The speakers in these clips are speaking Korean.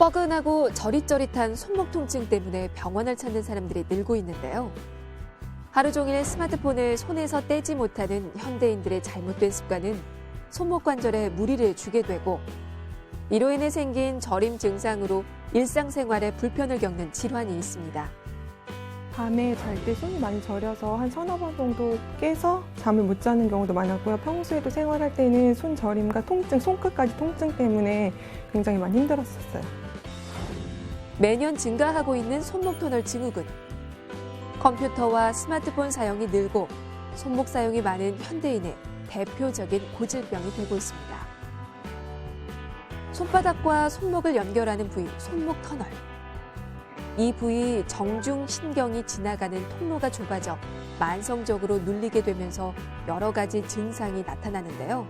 뻐근하고 저릿저릿한 손목 통증 때문에 병원을 찾는 사람들이 늘고 있는데요. 하루 종일 스마트폰을 손에서 떼지 못하는 현대인들의 잘못된 습관은 손목 관절에 무리를 주게 되고, 이로 인해 생긴 저림 증상으로 일상생활에 불편을 겪는 질환이 있습니다. 밤에 잘 때 손이 많이 저려서 한 서너 번 정도 깨서 잠을 못 자는 경우도 많았고요. 평소에도 생활할 때는 손 저림과 통증, 손끝까지 통증 때문에 굉장히 많이 힘들었었어요. 매년 증가하고 있는 손목 터널 증후군. 컴퓨터와 스마트폰 사용이 늘고 손목 사용이 많은 현대인의 대표적인 고질병이 되고 있습니다. 손바닥과 손목을 연결하는 부위, 손목 터널. 이 부위 정중신경이 지나가는 통로가 좁아져 만성적으로 눌리게 되면서 여러 가지 증상이 나타나는데요.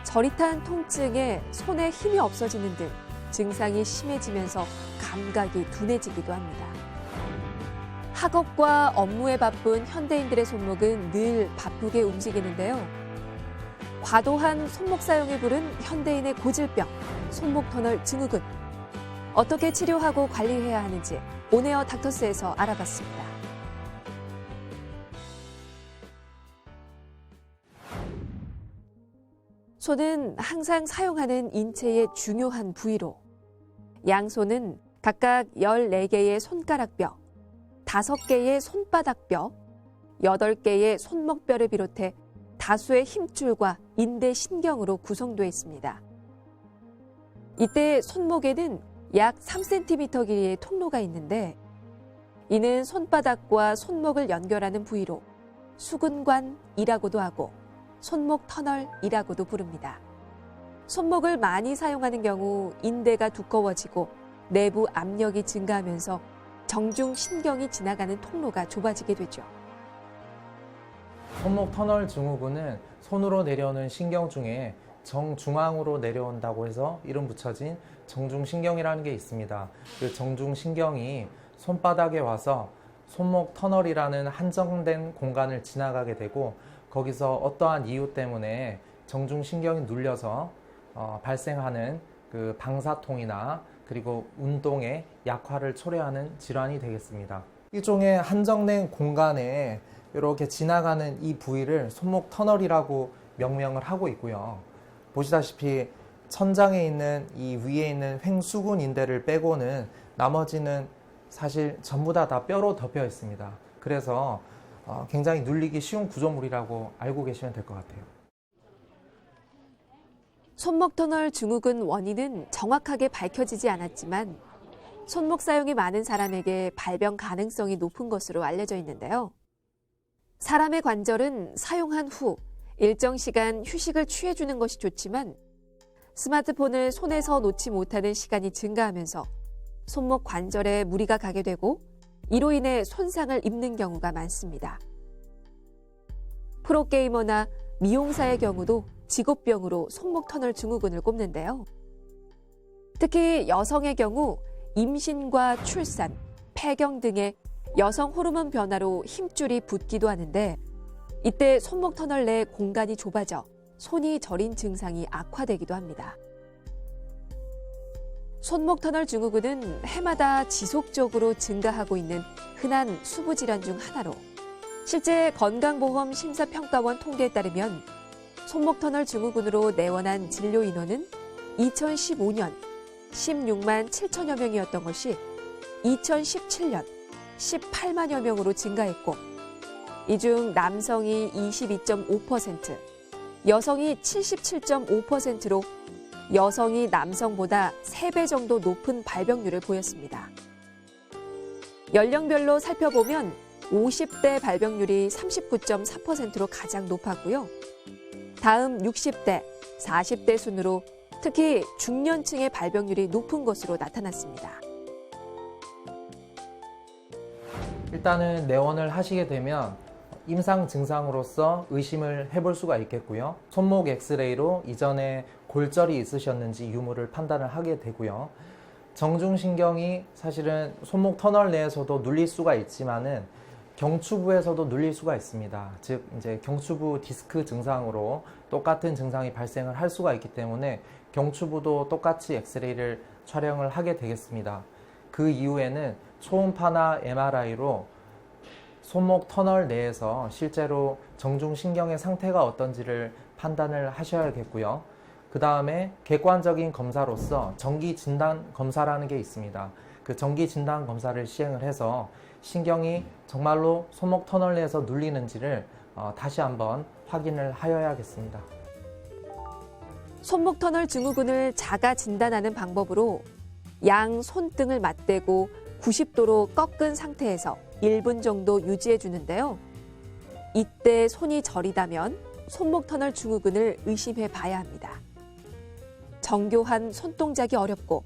저릿한 통증에 손에 힘이 없어지는 등 증상이 심해지면서 감각이 둔해지기도 합니다. 학업과 업무에 바쁜 현대인들의 손목은 늘 바쁘게 움직이는데요. 과도한 손목 사용이 부른 현대인의 고질병, 손목 터널 증후군. 어떻게 치료하고 관리해야 하는지 온에어 닥터스에서 알아봤습니다. 손은 항상 사용하는 인체의 중요한 부위로, 양손은 각각 14개의 손가락뼈, 5개의 손바닥뼈, 8개의 손목뼈를 비롯해 다수의 힘줄과 인대, 신경으로 구성되어 있습니다. 이때 손목에는 약 3cm 길이의 통로가 있는데, 이는 손바닥과 손목을 연결하는 부위로 수근관이라고도 하고 손목 터널이라고도 부릅니다. 손목을 많이 사용하는 경우 인대가 두꺼워지고 내부 압력이 증가하면서 정중신경이 지나가는 통로가 좁아지게 되죠. 손목 터널 증후군은 손으로 내려오는 신경 중에 정중앙으로 내려온다고 해서 이름 붙여진 정중신경이라는 게 있습니다. 그 정중신경이 손바닥에 와서 손목 터널이라는 한정된 공간을 지나가게 되고, 거기서 어떠한 이유 때문에 정중신경이 눌려서 발생하는 그 방사통이나 그리고 운동의 약화를 초래하는 질환이 되겠습니다. 일종의 한정된 공간에 이렇게 지나가는 이 부위를 손목 터널이라고 명명을 하고 있고요. 보시다시피 천장에 있는 이 위에 있는 횡수근 인대를 빼고는 나머지는 사실 전부 다 뼈로 덮여 있습니다. 그래서 굉장히 눌리기 쉬운 구조물이라고 알고 계시면 될 것 같아요. 손목 터널 증후군 원인은 정확하게 밝혀지지 않았지만 손목 사용이 많은 사람에게 발병 가능성이 높은 것으로 알려져 있는데요. 사람의 관절은 사용한 후 일정 시간 휴식을 취해주는 것이 좋지만, 스마트폰을 손에서 놓지 못하는 시간이 증가하면서 손목 관절에 무리가 가게 되고 이로 인해 손상을 입는 경우가 많습니다. 프로게이머나 미용사의 경우도 직업병으로 손목 터널 증후군을 꼽는데요. 특히 여성의 경우 임신과 출산, 폐경 등의 여성 호르몬 변화로 힘줄이 붓기도 하는데, 이때 손목 터널 내 공간이 좁아져 손이 저린 증상이 악화되기도 합니다. 손목 터널 증후군은 해마다 지속적으로 증가하고 있는 흔한 수부 질환 중 하나로, 실제 건강보험 심사평가원 통계에 따르면 손목 터널 증후군으로 내원한 진료 인원은 2015년 16만 7천여 명이었던 것이 2017년 18만여 명으로 증가했고, 이 중 남성이 22.5%, 여성이 77.5%로 여성이 남성보다 3배 정도 높은 발병률을 보였습니다. 연령별로 살펴보면 50대 발병률이 39.4%로 가장 높았고요. 다음 60대, 40대 순으로 특히 중년층의 발병률이 높은 것으로 나타났습니다. 일단은 내원을 하시게 되면 임상 증상으로서 의심을 해볼 수가 있겠고요. 손목 엑스레이로 이전에 골절이 있으셨는지 유무를 판단을 하게 되고요. 정중신경이 사실은 손목 터널 내에서도 눌릴 수가 있지만은 경추부에서도 눌릴 수가 있습니다. 즉 이제 경추부 디스크 증상으로 똑같은 증상이 발생을 할 수가 있기 때문에 경추부도 똑같이 엑스레이를 촬영을 하게 되겠습니다. 그 이후에는 초음파나 MRI로 손목 터널 내에서 실제로 정중신경의 상태가 어떤지를 판단을 하셔야겠고요. 그 다음에 객관적인 검사로서 정기진단 검사라는 게 있습니다. 그 정기진단 검사를 시행을 해서 신경이 정말로 손목 터널 내에서 눌리는지를 다시 한번 확인을 하여야겠습니다. 손목 터널 증후군을 자가 진단하는 방법으로 양 손등을 맞대고 90도로 꺾은 상태에서 1분 정도 유지해 주는데요. 이때 손이 저리다면 손목 터널 증후군을 의심해 봐야 합니다. 정교한 손동작이 어렵고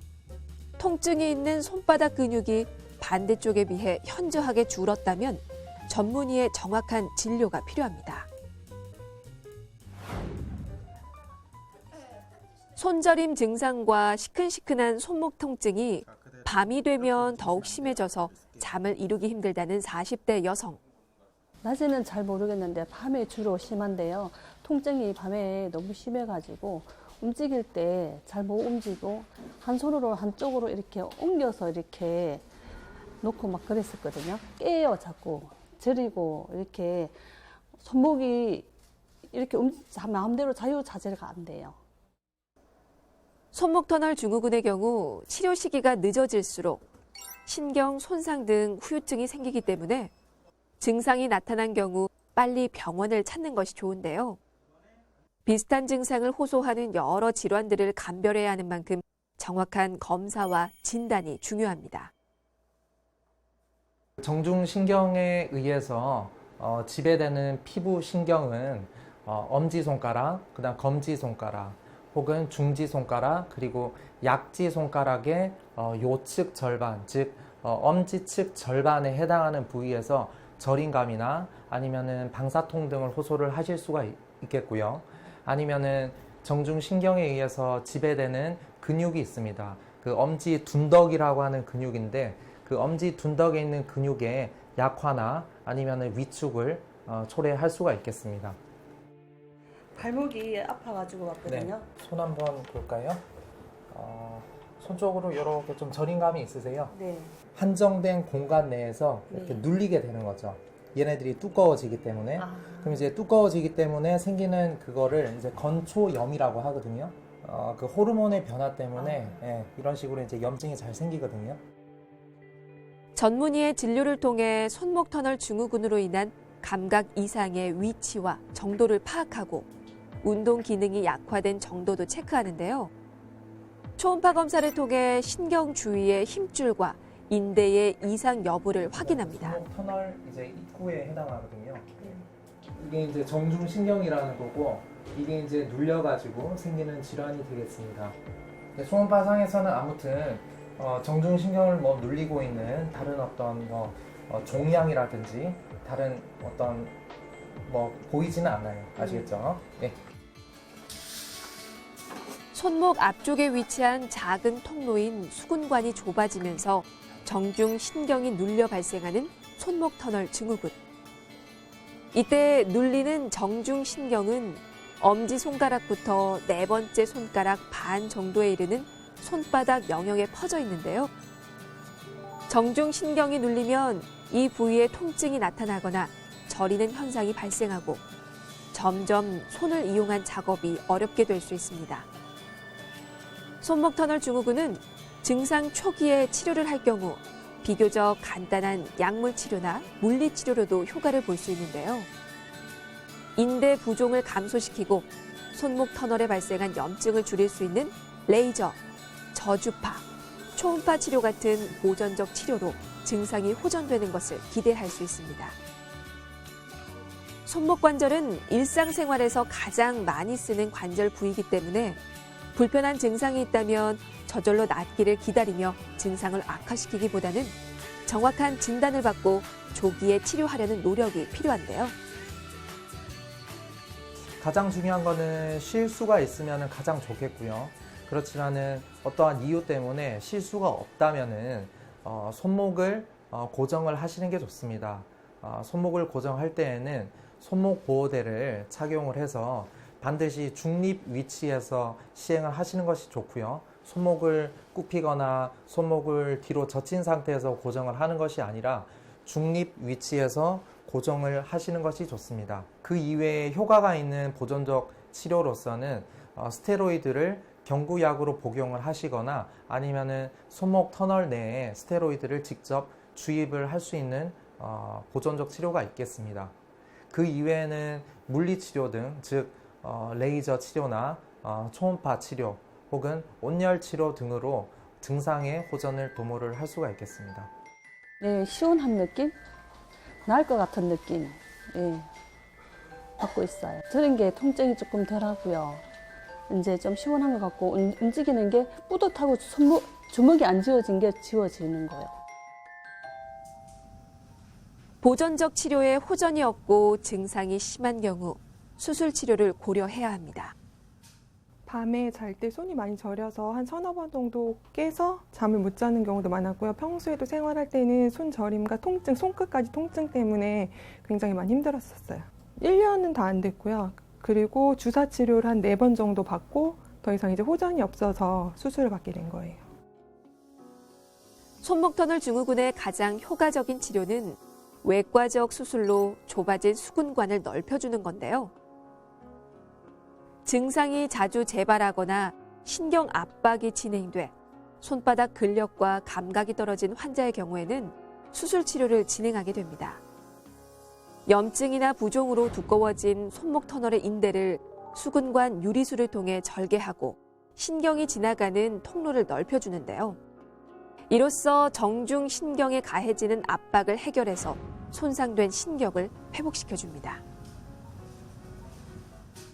통증이 있는 손바닥 근육이 반대쪽에 비해 현저하게 줄었다면 전문의의 정확한 진료가 필요합니다. 손저림 증상과 시큰시큰한 손목 통증이 밤이 되면 더욱 심해져서 잠을 이루기 힘들다는 40대 여성. 낮에는 잘 모르겠는데 밤에 주로 심한데요. 통증이 밤에 너무 심해가지고 움직일 때 잘 못 움직이고 한 손으로 한쪽으로 이렇게 옮겨서 이렇게 놓고 막 그랬었거든요. 깨요 자꾸. 저리고 이렇게 손목이 이렇게 마음대로 자유자재가 안 돼요. 손목 터널 증후군의 경우 치료 시기가 늦어질수록 신경 손상 등 후유증이 생기기 때문에 증상이 나타난 경우 빨리 병원을 찾는 것이 좋은데요. 비슷한 증상을 호소하는 여러 질환들을 감별해야 하는 만큼 정확한 검사와 진단이 중요합니다. 정중신경에 의해서 지배되는 피부 신경은 엄지손가락, 그다음 검지손가락, 혹은 중지손가락, 그리고 약지손가락의 요측 절반, 즉 엄지측 절반에 해당하는 부위에서 저림감이나 아니면은 방사통 등을 호소를 하실 수가 있겠고요. 아니면은 정중신경에 의해서 지배되는 근육이 있습니다. 그 엄지 둔덕이라고 하는 근육인데 그 엄지 둔덕에 있는 근육의 약화나 아니면은 위축을 초래할 수가 있겠습니다. 발목이 아파가지고 왔거든요. 네, 손 한번 볼까요? 손 쪽으로 이렇게 좀 저림감이 있으세요? 네. 한정된 공간 내에서 이렇게 네. 눌리게 되는 거죠. 얘네들이 두꺼워지기 때문에. 아. 그럼 이제 두꺼워지기 때문에 생기는 그거를 이제 건초염이라고 하거든요. 그 호르몬의 변화 때문에 이런 식으로 이제 염증이 잘 생기거든요. 전문의의 진료를 통해 손목 터널 증후군으로 인한 감각 이상의 위치와 정도를 파악하고 운동 기능이 약화된 정도도 체크하는데요. 초음파 검사를 통해 신경 주위의 힘줄과 인대의 이상 여부를 확인합니다. 손목 터널 이제 입구에 해당하거든요. 이게 이제 정중신경이라는 거고 이게 이제 눌려가지고 생기는 질환이 되겠습니다. 초음파상에서는 아무튼 정중신경을 뭐 눌리고 있는 다른 어떤 종양이라든지 다른 어떤 보이지는 않아요. 아시겠죠? 네. 손목 앞쪽에 위치한 작은 통로인 수근관이 좁아지면서 정중신경이 눌려 발생하는 손목 터널 증후군. 이때 눌리는 정중신경은 엄지손가락부터 네 번째 손가락 반 정도에 이르는 손바닥 영역에 퍼져 있는데요. 정중신경이 눌리면 이 부위에 통증이 나타나거나 저리는 현상이 발생하고 점점 손을 이용한 작업이 어렵게 될 수 있습니다. 손목 터널 증후군은 증상 초기에 치료를 할 경우 비교적 간단한 약물 치료나 물리 치료로도 효과를 볼 수 있는데요. 인대 부종을 감소시키고 손목 터널에 발생한 염증을 줄일 수 있는 레이저, 저주파, 초음파 치료 같은 보전적 치료로 증상이 호전되는 것을 기대할 수 있습니다. 손목 관절은 일상생활에서 가장 많이 쓰는 관절 부위이기 때문에 불편한 증상이 있다면 저절로 낫기를 기다리며 증상을 악화시키기보다는 정확한 진단을 받고 조기에 치료하려는 노력이 필요한데요. 가장 중요한 거는 쉴 수가 있으면 가장 좋겠고요. 그렇지만은 어떠한 이유 때문에 쉴 수가 없다면은 손목을 고정을 하시는 게 좋습니다. 손목을 고정할 때에는 손목 보호대를 착용을 해서 반드시 중립 위치에서 시행을 하시는 것이 좋고요. 손목을 굽히거나 손목을 뒤로 젖힌 상태에서 고정을 하는 것이 아니라 중립 위치에서 고정을 하시는 것이 좋습니다. 그 이외에 효과가 있는 보존적 치료로서는 스테로이드를 경구약으로 복용을 하시거나 아니면은 손목 터널 내에 스테로이드를 직접 주입을 할 수 있는 보존적 치료가 있겠습니다. 그 이외에는 물리치료 등, 즉 레이저 치료나 초음파 치료 혹은 온열 치료 등으로 증상의 호전을 도모를 할 수가 있겠습니다. 네, 시원한 느낌? 나을 것 같은 느낌, 예, 받고 있어요. 저런 게 통증이 조금 덜하고요. 이제 좀 시원한 것 같고, 움직이는 게 뿌듯하고 주먹이 안 쥐어진 게 지워지는 거예요. 보존적 치료에 호전이 없고 증상이 심한 경우 수술 치료를 고려해야 합니다. 밤에 잘 때 손이 많이 저려서 한 서너 번 정도 깨서 잠을 못 자는 경우도 많았고요. 평소에도 생활할 때는 손 저림과 통증, 손끝까지 통증 때문에 굉장히 많이 힘들었었어요. 1년은 다 안 됐고요. 그리고 주사 치료를 한 4번 정도 받고 더 이상 이제 호전이 없어서 수술을 받게 된 거예요. 손목 터널 증후군의 가장 효과적인 치료는 외과적 수술로 좁아진 수근관을 넓혀주는 건데요. 증상이 자주 재발하거나 신경 압박이 진행돼 손바닥 근력과 감각이 떨어진 환자의 경우에는 수술 치료를 진행하게 됩니다. 염증이나 부종으로 두꺼워진 손목 터널의 인대를 수근관 유리술을 통해 절개하고 신경이 지나가는 통로를 넓혀주는데요. 이로써 정중 신경에 가해지는 압박을 해결해서 손상된 신경을 회복시켜줍니다.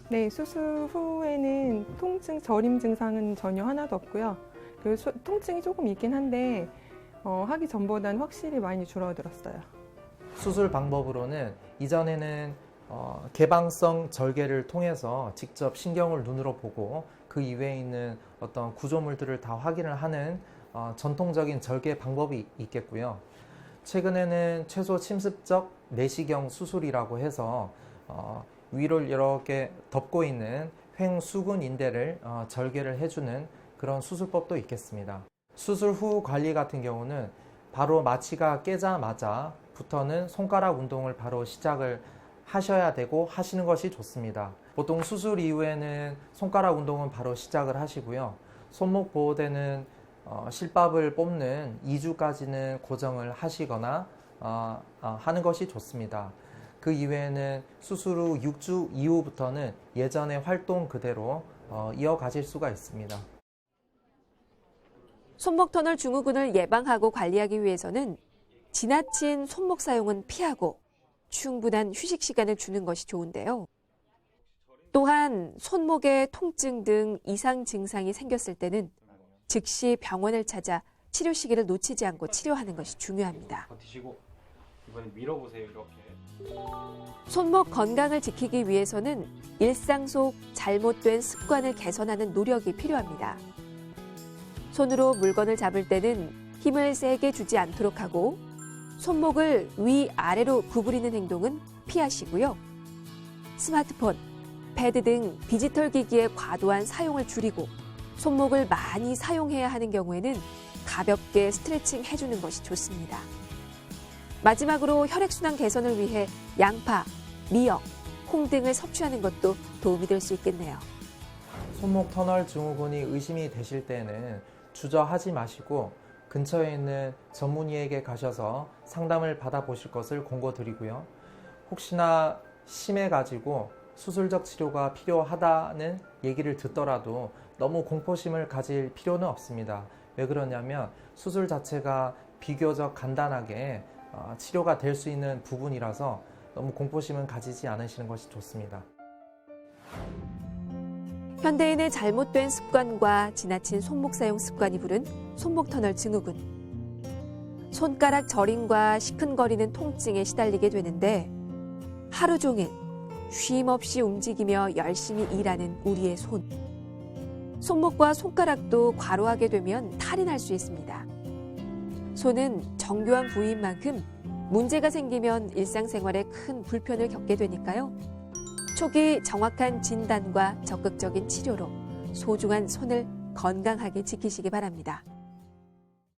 네, 수술 후에는 통증, 저림 증상은 전혀 하나도 없고요. 통증이 조금 있긴 한데 하기 전보다는 확실히 많이 줄어들었어요. 수술 방법으로는 이전에는 개방성 절개를 통해서 직접 신경을 눈으로 보고 그 이외에 있는 어떤 구조물들을 다 확인을 하는 전통적인 절개 방법이 있겠고요. 최근에는 최소 침습적 내시경 수술이라고 해서 위를 이렇게 덮고 있는 횡수근 인대를 절개를 해주는 그런 수술법도 있겠습니다. 수술 후 관리 같은 경우는 바로 마취가 깨자마자부터는 손가락 운동을 바로 시작을 하셔야 되고 하시는 것이 좋습니다. 보통 수술 이후에는 손가락 운동은 바로 시작을 하시고요. 손목 보호대는 실밥을 뽑는 2주까지는 고정을 하시거나 하는 것이 좋습니다. 그 이외에는 수술 후 6주 이후부터는 예전의 활동 그대로 이어가실 수가 있습니다. 손목 터널 증후군을 예방하고 관리하기 위해서는 지나친 손목 사용은 피하고 충분한 휴식 시간을 주는 것이 좋은데요. 또한 손목에 통증 등 이상 증상이 생겼을 때는 즉시 병원을 찾아 치료 시기를 놓치지 않고 치료하는 것이 중요합니다. 버티시고 이번에 밀어보세요. 이렇게. 손목 건강을 지키기 위해서는 일상 속 잘못된 습관을 개선하는 노력이 필요합니다. 손으로 물건을 잡을 때는 힘을 세게 주지 않도록 하고 손목을 위아래로 구부리는 행동은 피하시고요. 스마트폰, 패드 등 디지털 기기의 과도한 사용을 줄이고 손목을 많이 사용해야 하는 경우에는 가볍게 스트레칭 해주는 것이 좋습니다. 마지막으로 혈액순환 개선을 위해 양파, 미역, 콩 등을 섭취하는 것도 도움이 될 수 있겠네요. 손목 터널 증후군이 의심이 되실 때는 주저하지 마시고 근처에 있는 전문의에게 가셔서 상담을 받아보실 것을 권고드리고요. 혹시나 심해가지고 수술적 치료가 필요하다는 얘기를 듣더라도 너무 공포심을 가질 필요는 없습니다. 왜 그러냐면 수술 자체가 비교적 간단하게 치료가 될 수 있는 부분이라서 너무 공포심은 가지지 않으시는 것이 좋습니다. 현대인의 잘못된 습관과 지나친 손목 사용 습관이 부른 손목 터널 증후군. 손가락 저림과 시큰거리는 통증에 시달리게 되는데 하루 종일 쉼 없이 움직이며 열심히 일하는 우리의 손. 손목과 손가락도 과로하게 되면 탈이 날 수 있습니다. 손은 정교한 부위인 만큼 문제가 생기면 일상생활에 큰 불편을 겪게 되니까요. 초기 정확한 진단과 적극적인 치료로 소중한 손을 건강하게 지키시기 바랍니다.